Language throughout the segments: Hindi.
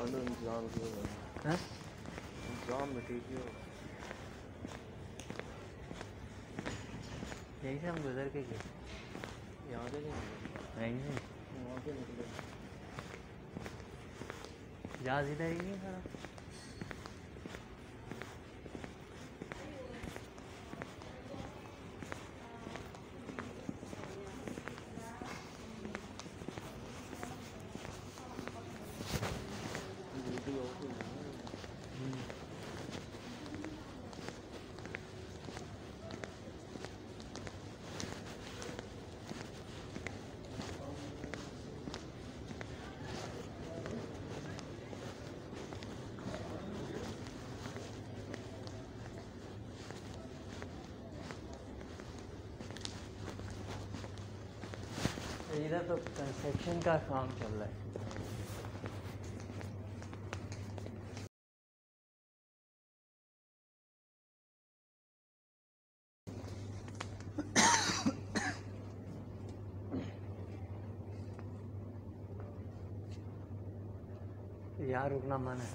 इंतजाम क्यों है? इंतजाम में ठीक ही हो। यहीं से हम गुजर के गए। यहाँ से नहीं नहीं वहाँ से निकले। जहाज इधर ही नहीं खड़ा। इधर तो कंस्ट्रक्शन का काम चल रहा है। यहाँ रुकना मन है।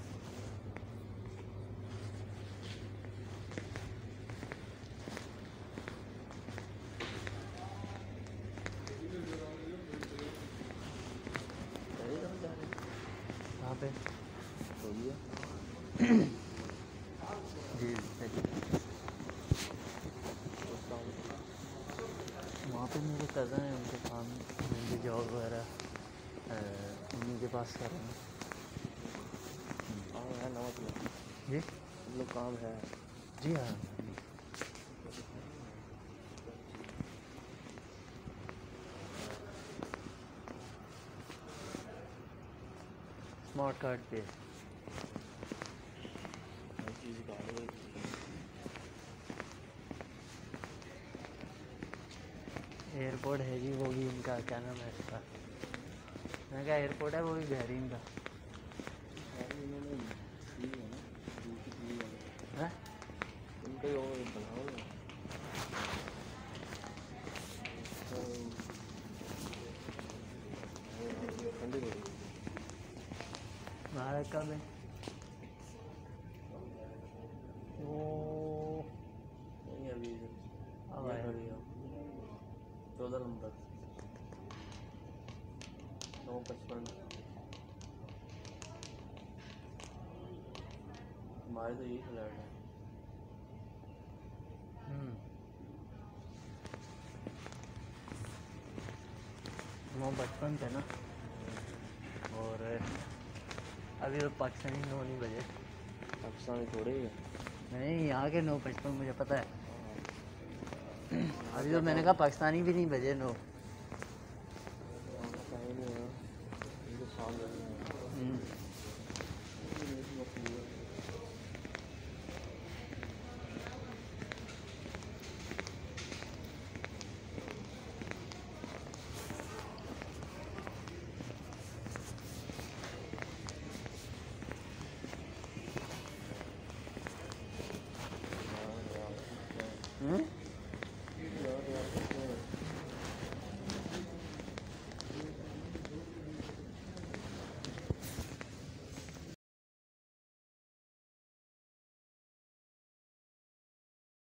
कहाँ पे? जी वहाँ पे मेरे कज़न हैं, उनके काम उनकी जॉब वगैरह उन्हीं के पास कर रहे हैं। काम है ना मतलब जी मतलब काम है। जी हाँ। स्मार्ट कार्ड पे हर चीज़ का एयरपोर्ट है जी, वो भी इनका क्या नाम है इसका, मैं क्या एयरपोर्ट है वो भी बहरीन का है। उनका ही और बनाओ ठंडी हो गई। भारत का में वो नहीं अभी अब ये आया। खड़ी है 14 नंबर 9:55। हमारे तो यही फ्लैट है। 9:55 थे ना। और अभी तो पाकिस्तानी 9 नहीं बजे। पाकिस्तानी थोड़े ही है। नहीं यहाँ के 9:55 मुझे पता है। अभी तो मैंने कहा पाकिस्तानी भी नहीं बजे 9।